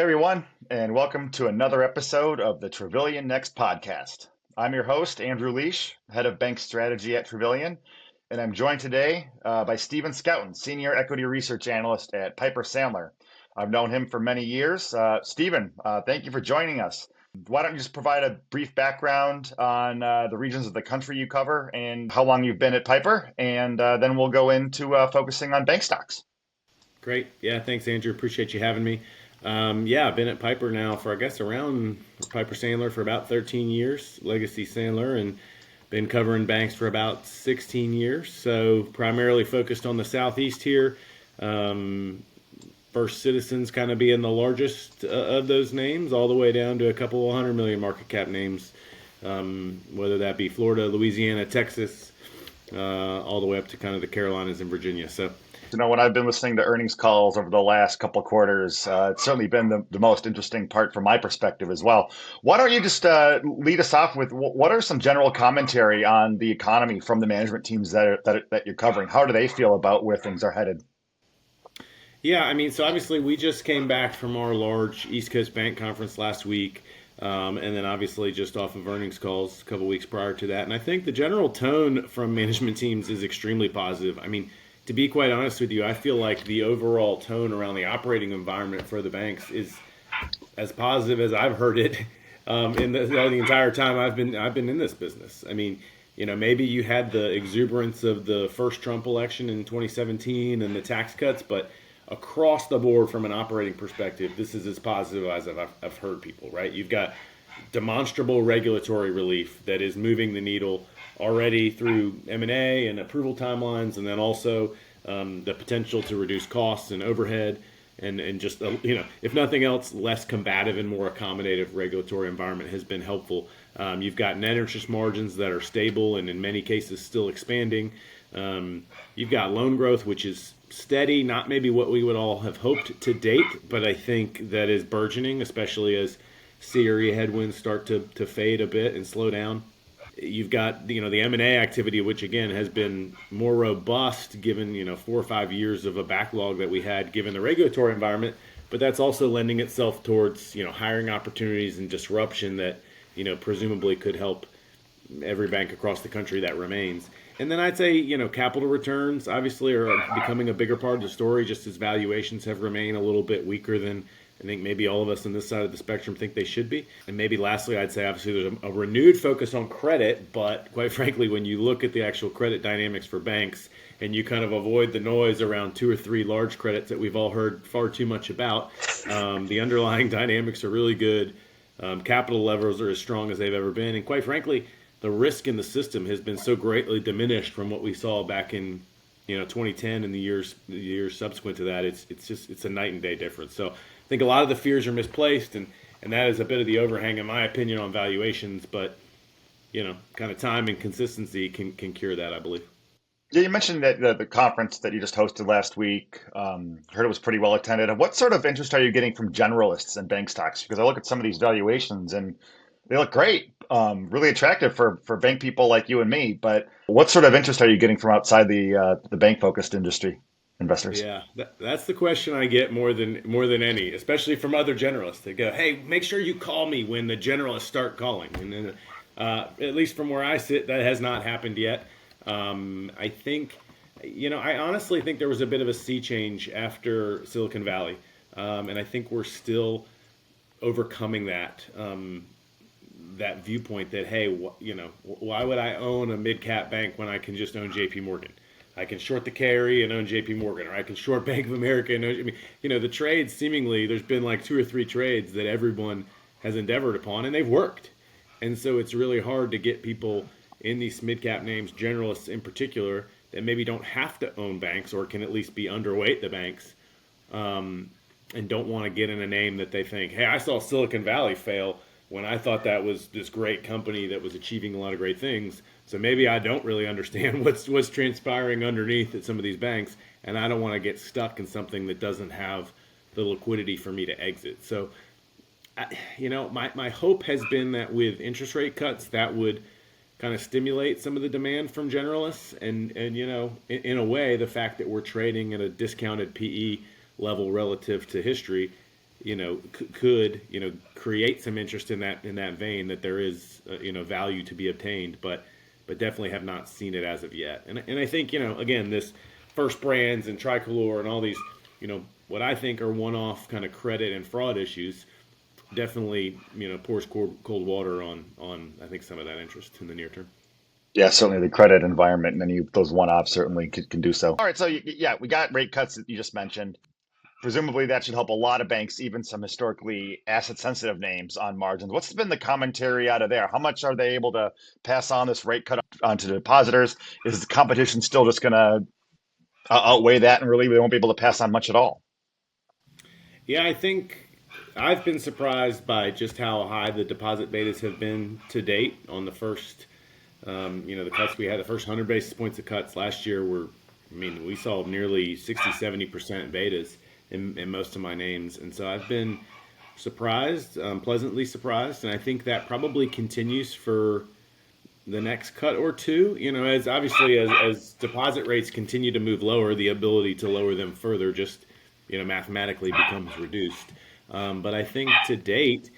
Hey everyone, and welcome to another episode of the Travillian Next podcast. I'm your host, Andrew Liesch, head of bank strategy at Travillian, and I'm joined today by Stephen Scouten, senior equity research analyst at Piper Sandler. I've known him for many years. Stephen, thank you for joining us. Why don't you just provide a brief background on the regions of the country you cover and how long you've been at Piper, and then we'll go into focusing on bank stocks. Great. Yeah, thanks, Andrew. Appreciate you having me. I've been at Piper now for, I guess, around Piper Sandler for about 13 years, Legacy Sandler, and been covering banks for about 16 years. So primarily focused on the Southeast here. First Citizens kind of being the largest of those names, all the way down to a couple of 100 million market cap names, whether that be Florida, Louisiana, Texas, all the way up to kind of the Carolinas and Virginia. So When I've been listening to earnings calls over the last couple quarters, it's certainly been the most interesting part from my perspective as well. Why don't you just lead us off with what are some general commentary on the economy from the management teams that you're covering? How do they feel about where things are headed? Yeah, I mean, so obviously we just came back from our large East Coast Bank Conference last week, and then obviously just off of earnings calls a couple weeks prior to that. And I think the general tone from management teams is extremely positive. I mean, to be quite honest with you, I feel like the overall tone around the operating environment for the banks is as positive as I've heard it the entire time I've been in this business. I mean, maybe you had the exuberance of the first Trump election in 2017 and the tax cuts, but across the board from an operating perspective, this is as positive as I've heard people, right? You've got demonstrable regulatory relief that is moving the needle already through M&A and approval timelines, and then also the potential to reduce costs and overhead and just, if nothing else, less combative and more accommodative regulatory environment has been helpful. You've got net interest margins that are stable and in many cases still expanding. You've got loan growth, which is steady, not maybe what we would all have hoped to date, but I think that is burgeoning, especially as CRE headwinds start to fade a bit and slow down. You've got the M&A activity, which again has been more robust given 4 or 5 years of a backlog that we had given the regulatory environment, but that's also lending itself towards hiring opportunities and disruption that presumably could help every bank across the country that remains. And then I'd say, capital returns obviously are becoming a bigger part of the story, just as valuations have remained a little bit weaker than I think maybe all of us on this side of the spectrum think they should be. And maybe lastly, I'd say obviously there's a renewed focus on credit, but quite frankly, when you look at the actual credit dynamics for banks and you kind of avoid the noise around 2 or 3 large credits that we've all heard far too much about, the underlying dynamics are really good. Capital levels are as strong as they've ever been. And quite frankly, the risk in the system has been so greatly diminished from what we saw back in 2010 and the years subsequent to that. It's a night and day difference. So I think a lot of the fears are misplaced, and that is a bit of the overhang, in my opinion, on valuations. But kind of time and consistency can cure that, I believe. Yeah, you mentioned that the conference that you just hosted last week, heard it was pretty well attended. What sort of interest are you getting from generalists and bank stocks? Because I look at some of these valuations and they look great, really attractive for bank people like you and me. But what sort of interest are you getting from outside the bank focused industry investors? Yeah, that's the question I get more than any, especially from other generalists. They go, "Hey, make sure you call me when the generalists start calling." And then, at least from where I sit, that has not happened yet. I think, I honestly think there was a bit of a sea change after Silicon Valley, and I think we're still overcoming that viewpoint that, hey, why would I own a mid cap bank when I can just own J.P. Morgan? I can short the carry and own J.P. Morgan, or I can short Bank of America and own. I mean, the trades seemingly there's been like 2 or 3 trades that everyone has endeavored upon, and they've worked. And so it's really hard to get people in these mid cap names, generalists in particular, that maybe don't have to own banks or can at least be underweight the banks, and don't want to get in a name that they think, hey, I saw Silicon Valley fail when I thought that was this great company that was achieving a lot of great things. So maybe I don't really understand what's transpiring underneath at some of these banks, and I don't want to get stuck in something that doesn't have the liquidity for me to exit. So, my hope has been that with interest rate cuts, that would kind of stimulate some of the demand from generalists, and in a way, the fact that we're trading at a discounted PE level relative to history could create some interest in that vein, that there is value to be obtained, but definitely have not seen it as of yet. And I think again, this First Brands and Tricolor and all these what I think are one-off kind of credit and fraud issues definitely pours cold water on I think some of that interest in the near term. Yeah, certainly the credit environment and those one-offs certainly can do so. All right, so yeah, we got rate cuts that you just mentioned. Presumably that should help a lot of banks, even some historically asset-sensitive names on margins. What's been the commentary out of there? How much are they able to pass on this rate cut onto the depositors? Is the competition still just going to outweigh that, and really they won't be able to pass on much at all? Yeah, I think I've been surprised by just how high the deposit betas have been to date on the first, the cuts we had. The first 100 basis points of cuts last year were, I mean, we saw nearly 60-70% betas in most of my names. And so I've been surprised, pleasantly surprised. And I think that probably continues for the next cut or two. As obviously as deposit rates continue to move lower, the ability to lower them further just mathematically becomes reduced. But I think to date,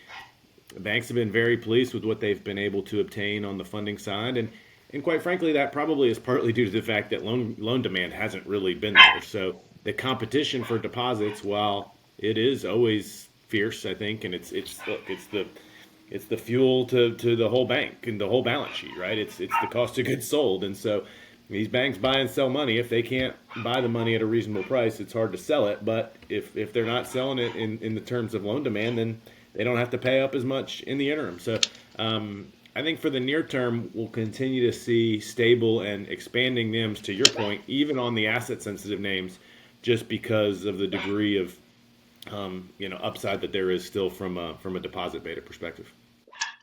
banks have been very pleased with what they've been able to obtain on the funding side, and quite frankly, that probably is partly due to the fact that loan demand hasn't really been there. So the competition for deposits, while it is always fierce, I think, and it's the fuel to the whole bank and the whole balance sheet, right? It's the cost of goods sold, and so these banks buy and sell money. If they can't buy the money at a reasonable price, it's hard to sell it. But if they're not selling it in the terms of loan demand, then they don't have to pay up as much in the interim. So I think for the near term, we'll continue to see stable and expanding NIMs, to your point, even on the asset sensitive names, just because of the degree of upside that there is still from a deposit beta perspective.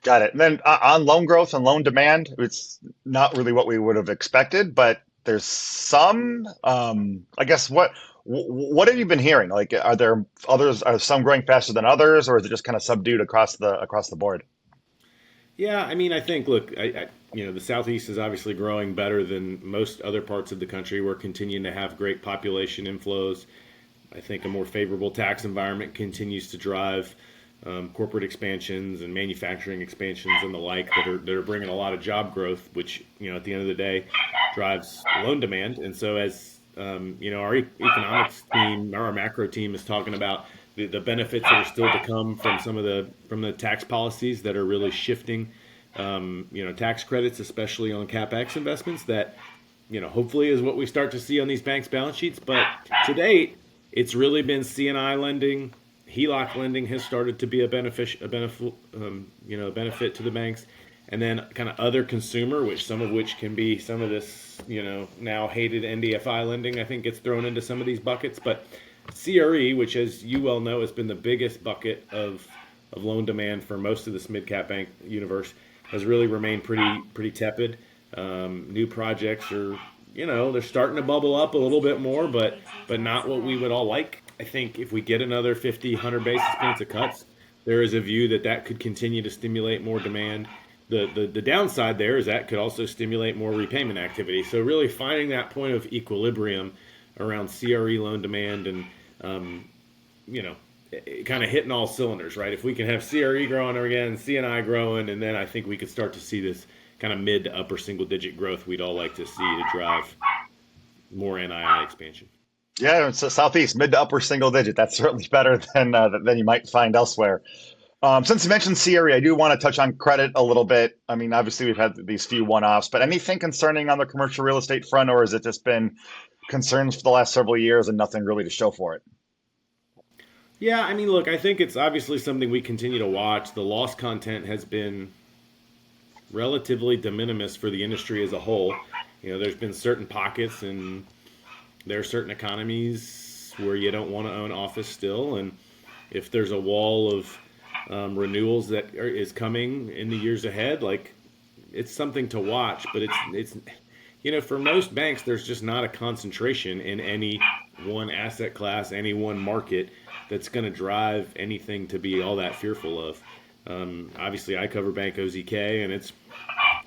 Got it. And then on loan growth and loan demand, it's not really what we would have expected, but there's some. I guess what have you been hearing? Like, are there others? Are some growing faster than others, or is it just kind of subdued across the board? Yeah, I mean, I think, look, the Southeast is obviously growing better than most other parts of the country. We're continuing to have great population inflows. I think a more favorable tax environment continues to drive corporate expansions and manufacturing expansions and the like that are bringing a lot of job growth, which at the end of the day drives loan demand. And so as our economics team, our macro team is talking about the benefits that are still to come from the tax policies that are really shifting tax credits, especially on capex investments, that hopefully is what we start to see on these banks' balance sheets. But to date, it's really been C&I lending. HELOC lending has started to be a benefit to the banks, and then kind of other consumer, some of which can be some of this now hated NDFI lending, I think gets thrown into some of these buckets. But CRE, which as you well know has been the biggest bucket of loan demand for most of this mid cap bank universe, has really remained pretty tepid. New projects are they're starting to bubble up a little bit more, but not what we would all like. I think if we get another 50, 100 basis points of cuts, there is a view that could continue to stimulate more demand. The downside there is that could also stimulate more repayment activity. So really finding that point of equilibrium around CRE loan demand and, kind of hitting all cylinders, right? If we can have CRE growing again, C&I growing, and then I think we could start to see this kind of mid to upper single digit growth we'd all like to see to drive more NII expansion. Yeah, it's a Southeast mid to upper single digit. That's certainly better than you might find elsewhere. Since you mentioned CRE, I do want to touch on credit a little bit. I mean, obviously we've had these few one-offs, but anything concerning on the commercial real estate front, or has it just been concerns for the last several years and nothing really to show for it? Yeah, I mean, look, I think it's obviously something we continue to watch. The loss content has been relatively de minimis for the industry as a whole. There's been certain pockets and there are certain economies where you don't want to own office still, and if there's a wall of renewals that is coming in the years ahead, like it's something to watch. But it's for most banks, there's just not a concentration in any one asset class, any one market that's going to drive anything to be all that fearful of. Obviously, I cover Bank OZK, and it's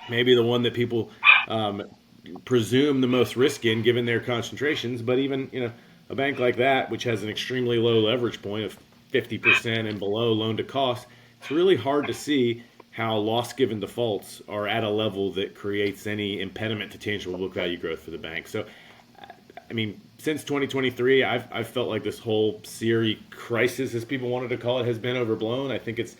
maybe the one that people presume the most risk in given their concentrations. But even a bank like that, which has an extremely low leverage point of 50% and below loan to cost, it's really hard to see how loss given defaults are at a level that creates any impediment to tangible book value growth for the bank. So, I mean, since 2023, I've felt like this whole CRE crisis, as people wanted to call it, has been overblown. I think it's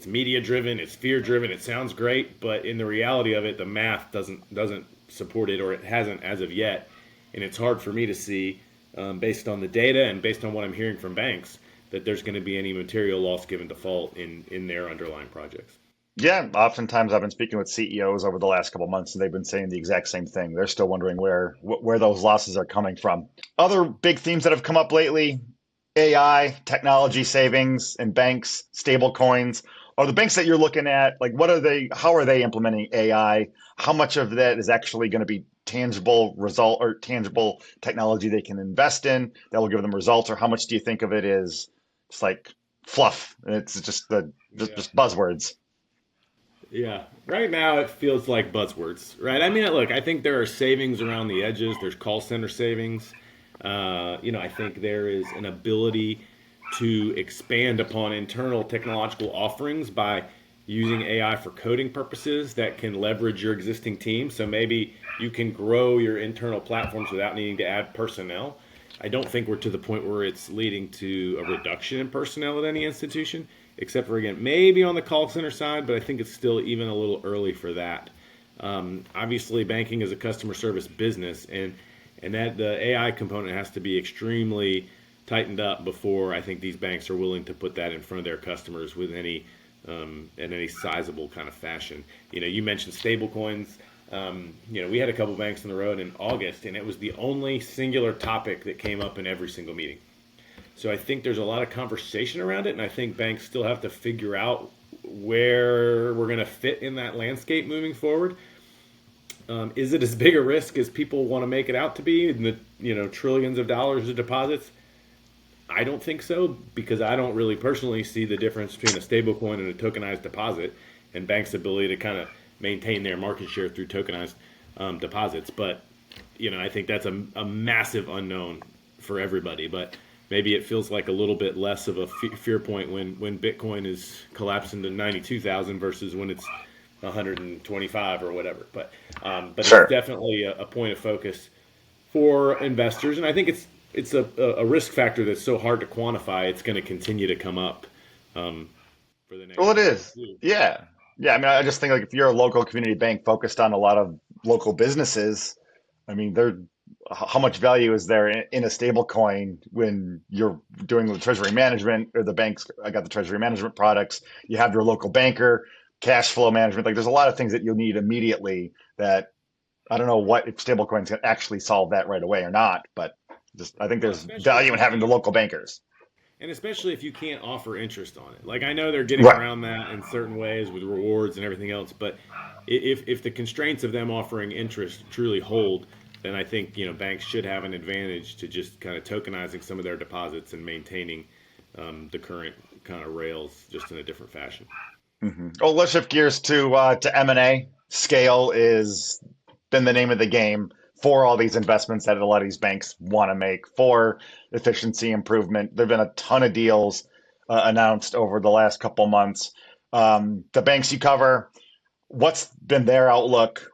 media driven, it's fear driven. It sounds great, but in the reality of it, the math doesn't support it, or it hasn't as of yet. And it's hard for me to see, based on the data and based on what I'm hearing from banks, that there's going to be any material loss given default in their underlying projects. Yeah, oftentimes I've been speaking with CEOs over the last couple of months, and they've been saying the exact same thing. They're still wondering where those losses are coming from. Other big themes that have come up lately: AI, technology savings in banks, stable coins. Are the banks that you're looking at, like, what are they? How are they implementing AI? How much of that is actually going to be tangible result or tangible technology they can invest in that will give them results, or how much do you think of it as just like fluff? It's just Yeah. just buzzwords. Yeah. Right now, it feels like buzzwords, right? I mean, look, I think there are savings around the edges. There's call center savings. I think there is an ability to expand upon internal technological offerings by using AI for coding purposes that can leverage your existing team. So maybe you can grow your internal platforms without needing to add personnel. I don't think we're to the point where it's leading to a reduction in personnel at any institution, except for, again, maybe on the call center side, but I think it's still even a little early for that. Obviously, banking is a customer service business, and that the AI component has to be extremely tightened up before I think these banks are willing to put that in front of their customers with any in any sizable kind of fashion. You mentioned stablecoins. We had a couple banks on the road in August, and it was the only singular topic that came up in every single meeting. So I think there's a lot of conversation around it, and I think banks still have to figure out where we're going to fit in that landscape moving forward. Is it as big a risk as people want to make it out to be in the trillions of dollars of deposits? I don't think so, because I don't really personally see the difference between a stablecoin and a tokenized deposit, and banks' ability to kind of maintain their market share through tokenized deposits. But I think that's a massive unknown for everybody. But maybe it feels like a little bit less of a fear point when Bitcoin is collapsing to 92,000 versus when it's 125 or whatever. But it's Sure. definitely a point of focus for investors, and I think it's a risk factor that's so hard to quantify. It's going to continue to come up for the Well, next it year or is. two. Yeah. Yeah. I mean, I just think, like, if you're a local community bank focused on a lot of local businesses, I mean, how much value is there in a stable coin when you're doing the treasury management, or the banks? I got the treasury management products. You have your local banker, cash flow management. Like, there's a lot of things that you'll need immediately that I don't know what if stable coins can actually solve that right away or not, but just I think Well, there's especially if value in you having the can't, local bankers. and especially if you can't offer interest on it. Like, I know they're getting Right. around that in certain ways with rewards and everything else, but if the constraints of them offering interest truly hold, then I think banks should have an advantage to just kind of tokenizing some of their deposits and maintaining the current kind of rails just in a different fashion. Oh, let's shift gears to M&A. Scale is been the name of the game for all these investments that a lot of these banks want to make for efficiency improvement. There've been a ton of deals announced over the last couple months. The banks you cover, what's been their outlook?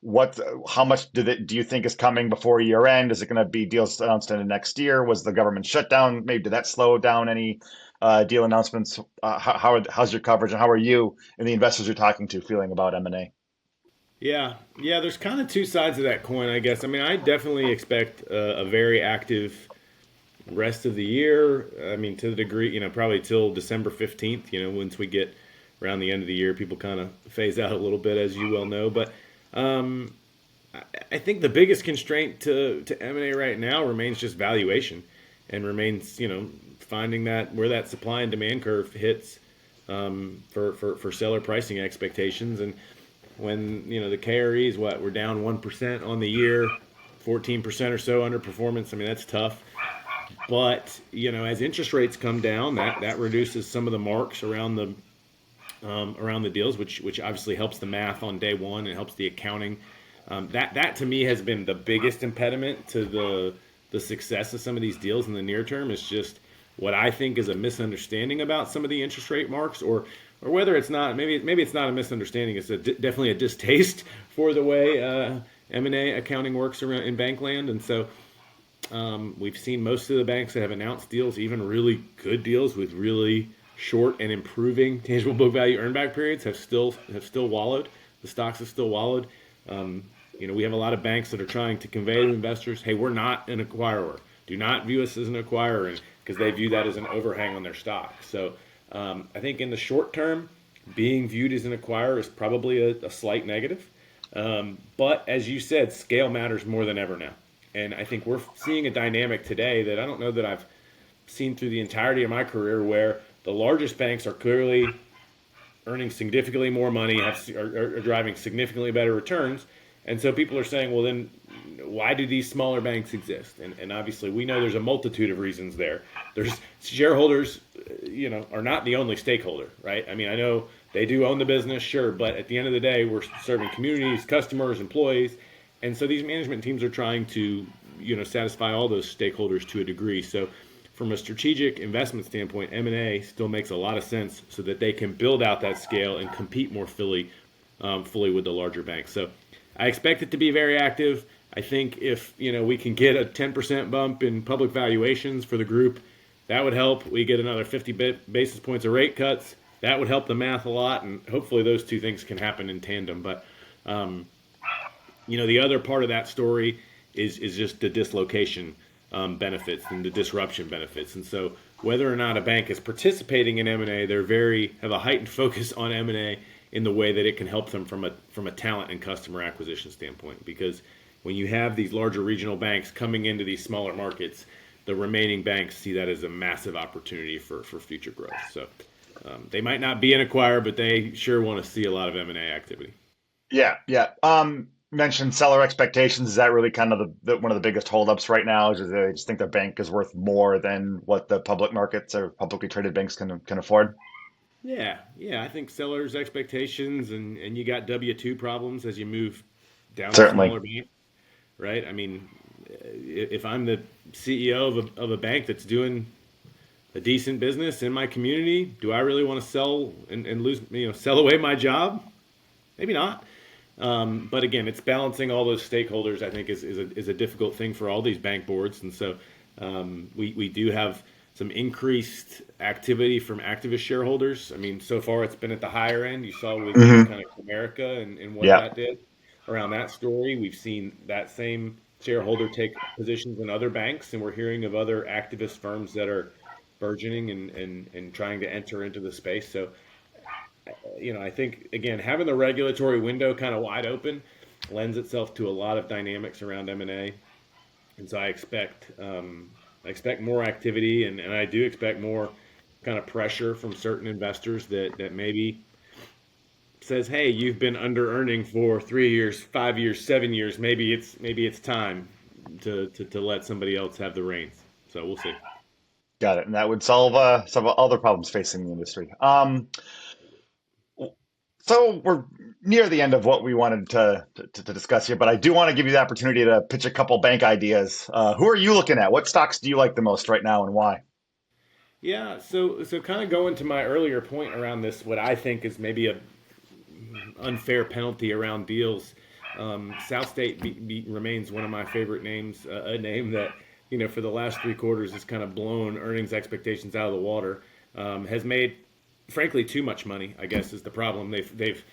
How much do you think is coming before year end? Is it going to be deals announced in the next year? Was the government shutdown, maybe did that slow down any deal announcements? How's your coverage, and how are you and the investors you're talking to feeling about M&A? Yeah, yeah. There's kind of two sides of that coin, I guess. I mean, I definitely expect a very active rest of the year. I mean, to the degree, probably till December 15th. Once we get around the end of the year, people kind of phase out a little bit, as you well know. But um, I think the biggest constraint to M&A right now remains just valuation, and remains finding that where that supply and demand curve hits for seller pricing expectations. And when the KRE is we're down 1% on the year, 14% or so underperformance. I mean, that's tough. But as interest rates come down, that reduces some of the marks around the deals, which obviously helps the math on day one and helps the accounting. That to me has been the biggest impediment to the success of some of these deals in the near term. Is just what I think is a misunderstanding about some of the interest rate marks, or whether it's not, maybe it's not a misunderstanding. It's definitely a distaste for the way M&A accounting works around in bank land. And so we've seen most of the banks that have announced deals, even really good deals with really short and improving tangible book value earn back periods, have still wallowed. The stocks have still wallowed. We have a lot of banks that are trying to convey to investors, hey, we're not an acquirer. Do not view us as an acquirer, because they view that as an overhang on their stock. So I think in the short term, being viewed as an acquirer is probably a slight negative. But as you said, scale matters more than ever now. And I think we're seeing a dynamic today that I don't know that I've seen through the entirety of my career, where the largest banks are clearly earning significantly more money, are driving significantly better returns. And so people are saying, well, then why do these smaller banks exist? And obviously we know there's a multitude of reasons there. There's shareholders, are not the only stakeholder, right? I mean, I know they do own the business, sure, but at the end of the day, we're serving communities, customers, employees. And so these management teams are trying to, satisfy all those stakeholders to a degree. So from a strategic investment standpoint, M&A still makes a lot of sense so that they can build out that scale and compete more fully with the larger banks. So I expect it to be very active. I think if we can get a 10% bump in public valuations for the group, that would help. We get another 50 basis points of rate cuts. That would help the math a lot, and hopefully those two things can happen in tandem. But the other part of that story is just the dislocation benefits and the disruption benefits. And so whether or not a bank is participating in M&A, they have a heightened focus on M&A in the way that it can help them from a talent and customer acquisition standpoint. Because when you have these larger regional banks coming into these smaller markets, the remaining banks see that as a massive opportunity for future growth. So they might not be an acquirer, but they sure want to see a lot of M&A activity. Yeah. Mentioned seller expectations. Is that really kind of one of the biggest holdups right now? Is they just think their bank is worth more than what the public markets or publicly traded banks can afford? Yeah. I think sellers' expectations, and you got W-2 problems as you move down to Certainly. smaller banks, right? I mean, if I'm the CEO of a bank that's doing a decent business in my community, do I really want to sell and lose, sell away my job? Maybe not. But again, it's balancing all those stakeholders, I think, is a difficult thing for all these bank boards. And so we do have some increased activity from activist shareholders. I mean, so far it's been at the higher end. You saw with Hmm. kind of America and what Yeah. that did around that story. We've seen that same shareholder take positions in other banks, and we're hearing of other activist firms that are burgeoning and trying to enter into the space. So I think again having the regulatory window kind of wide open lends itself to a lot of dynamics around M&A, and so I expect more activity, and I do expect more kind of pressure from certain investors that maybe says, hey, you've been under earning for 3 years, 5 years, 7 years. Maybe it's time to let somebody else have the reins. So we'll see. Got it. And that would solve some other problems facing the industry. So we're near the end of what we wanted to discuss here, but I do want to give you the opportunity to pitch a couple bank ideas. Who are you looking at? What stocks do you like the most right now, and why? Yeah, so kind of going to my earlier point around this, what I think is maybe a unfair penalty around deals. South State remains one of my favorite names, a name that for the last 3 quarters has kind of blown earnings expectations out of the water. Has made, frankly, too much money, I guess, is the problem. They've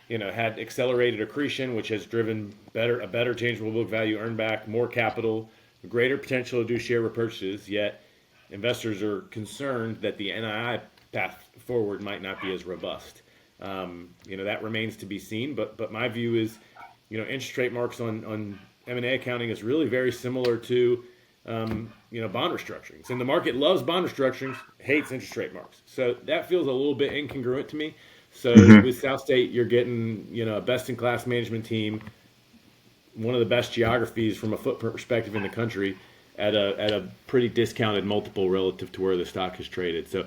had accelerated accretion, which has driven a better tangible book value earn back, more capital, greater potential to do share repurchases. Yet investors are concerned that the NII path forward might not be as robust. That remains to be seen. But my view is, interest rate marks on M&A accounting is really very similar to bond restructurings. And the market loves bond restructurings, hates interest rate marks. So that feels a little bit incongruent to me. So Hmm. with South State, you're getting, a best-in-class management team, one of the best geographies from a footprint perspective in the country at a pretty discounted multiple relative to where the stock is traded. So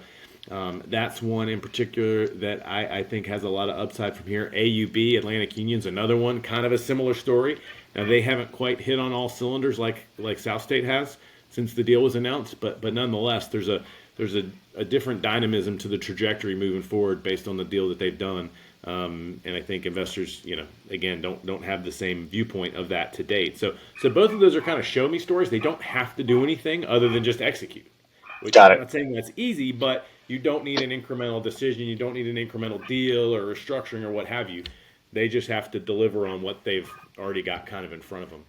that's one in particular that I think has a lot of upside from here. AUB, Atlantic Union's another one, kind of a similar story. Now they haven't quite hit on all cylinders like South State has since the deal was announced, but nonetheless, there's a different dynamism to the trajectory moving forward based on the deal that they've done. And I think investors, again, don't have the same viewpoint of that to date. So both of those are kind of show me stories. They don't have to do anything other than just execute. Which Got I'm it. not saying that's easy, but you don't need an incremental decision. You don't need an incremental deal or restructuring or what have you. They just have to deliver on what they've already got kind of in front of them.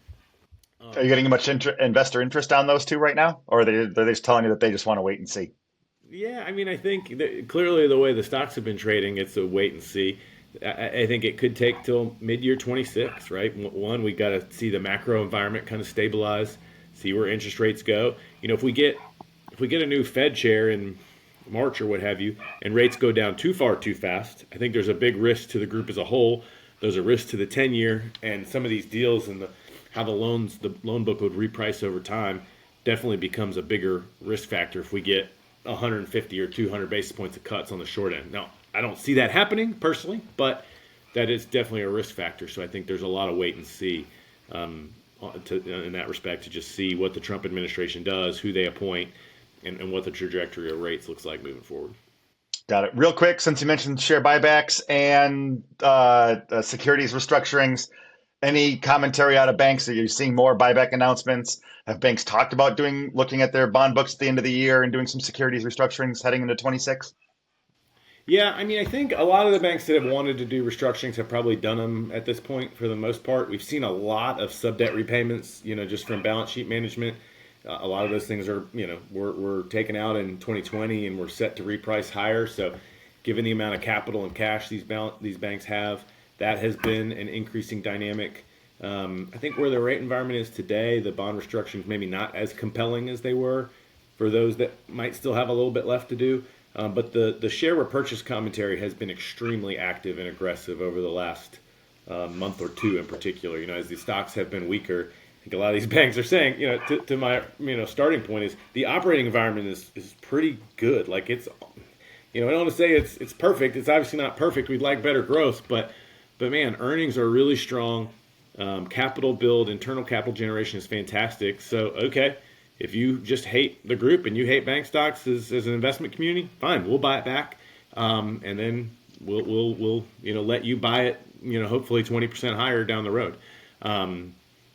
Are you getting much investor interest on those two right now, or they're just telling you that they just want to wait and see? Yeah, I mean, I think that clearly the way the stocks have been trading, it's a wait and see. I think it could take till mid-year 26, right? One, we got to see the macro environment kind of stabilize, see where interest rates go. If we get a new Fed chair in March or what have you, and rates go down too far too fast, I think there's a big risk to the group as a whole. There's a risk to the 10-year, and some of these deals and how the loan book would reprice over time definitely becomes a bigger risk factor if we get 150 or 200 basis points of cuts on the short end. Now, I don't see that happening personally, but that is definitely a risk factor. So I think there's a lot of wait and see in that respect to just see what the Trump administration does, who they appoint, and what the trajectory of rates looks like moving forward. Got it. Real quick, since you mentioned share buybacks and securities restructurings, any commentary out of banks? Are you seeing more buyback announcements? Have banks talked about looking at their bond books at the end of the year and doing some securities restructurings heading into 26? Yeah, I mean, I think a lot of the banks that have wanted to do restructurings have probably done them at this point for the most part. We've seen a lot of sub debt repayments, just from balance sheet management. A lot of those things are, were taken out in 2020 and we're set to reprice higher. So, given the amount of capital and cash these banks have, that has been an increasing dynamic. I think where the rate environment is today, the bond restructurings maybe not as compelling as they were for those that might still have a little bit left to do. But the share repurchase commentary has been extremely active and aggressive over the last month or two in particular. As the stocks have been weaker, I think a lot of these banks are saying, to my starting point is the operating environment is pretty good. Like I don't want to say it's perfect. It's obviously not perfect. We'd like better growth, but man, earnings are really strong. Capital build, internal capital generation is fantastic. So okay, if you just hate the group and you hate bank stocks as an investment community, fine, we'll buy it back, and then we'll let you buy it, hopefully 20% higher down the road.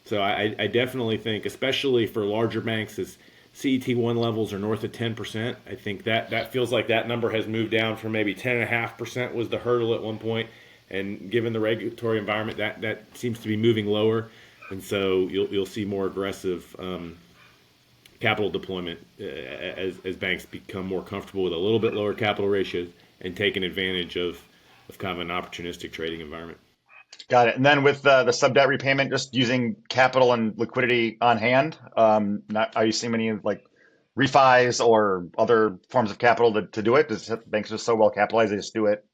So I definitely think, especially for larger banks, as CET1 levels are north of 10%, I think that feels like that number has moved down from maybe 10.5% was the hurdle at one point, and given the regulatory environment, that seems to be moving lower, and so you'll see more aggressive capital deployment as banks become more comfortable with a little bit lower capital ratios and taking advantage of kind of an opportunistic trading environment. Got it. And then with the sub debt repayment, just using capital and liquidity on hand, are you seeing many like refis or other forms of capital to do it? Does banks are just so well capitalized they just do it,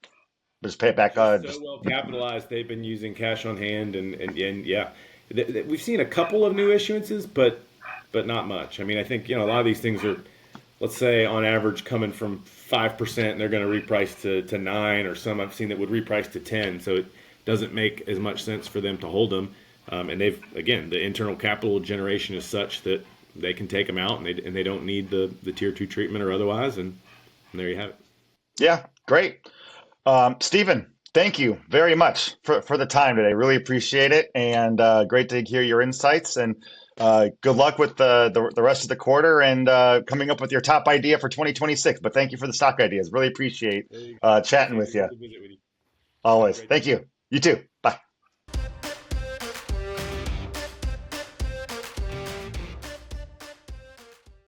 just pay it back? Just so well capitalized, they've been using cash on hand, and yeah, we've seen a couple of new issuances, but not much. I mean, I think a lot of these things are, let's say, on average, coming from 5%, and they're going to reprice to 9, or some I've seen that would reprice to 10. So it doesn't make as much sense for them to hold them. And the internal capital generation is such that they can take them out, and they don't need the tier 2 treatment or otherwise. And there you have it. Yeah, great. Stephen, thank you very much for the time today. Really appreciate it, and great to hear your insights. And good luck with the rest of the quarter and coming up with your top idea for 2026. But thank you for the stock ideas. Really appreciate There you go. chatting Thanks, with Andrew. you. Good to visit with you. Have a Always. great day. Thank you. You too.